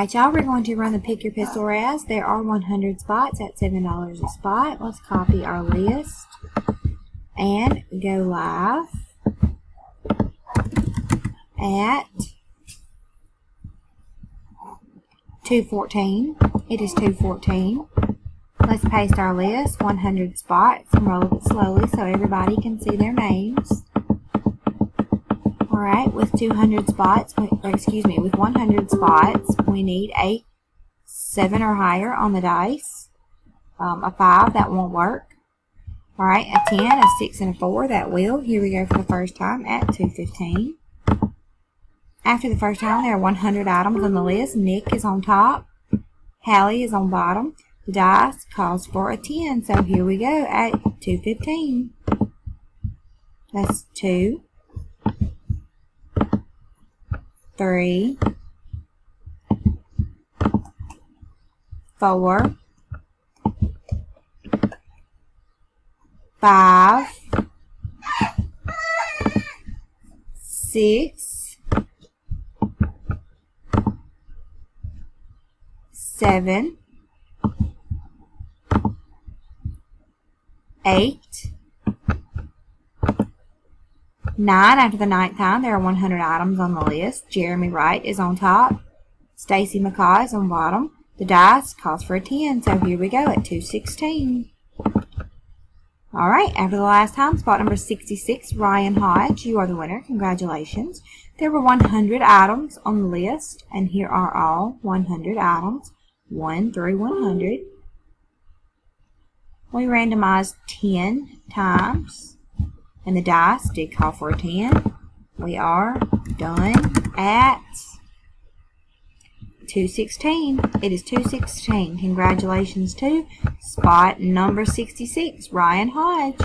Alright, y'all, we're going to run the Pick Your Pistol Razz. There are 100 spots at $7 a spot. Let's copy our list and go live at 2:14. It is 2:14. Let's paste our list, 100 spots, and roll it slowly so everybody can see their names. Alright, with 200 spots, with 100 spots, we need a 7 or higher on the dice. A 5, that won't work. Alright, a 10, a 6, and a 4, that will. Here we go for the first time at 2:15. After the first time, there are 100 items on the list. Nick is on top. Hallie is on bottom. The dice calls for a 10, so here we go at 2:15. That's 2, 3, 4, 5, 6, 7, 8, 9. After the 9th time, there are 100 items on the list. Jeremy Wright is on top. Stacy McCaw is on bottom. The dice calls for a 10, so here we go at 2:16. Alright, after the last time, spot number 66, Ryan Hodge, you are the winner. Congratulations. There were 100 items on the list, and here are all 100 items, 1 through 100. We randomized 10 times, and the dice did call for a 10. We are done at 2:16. It is 2:16. Congratulations to spot number 66, Ryan Hodge.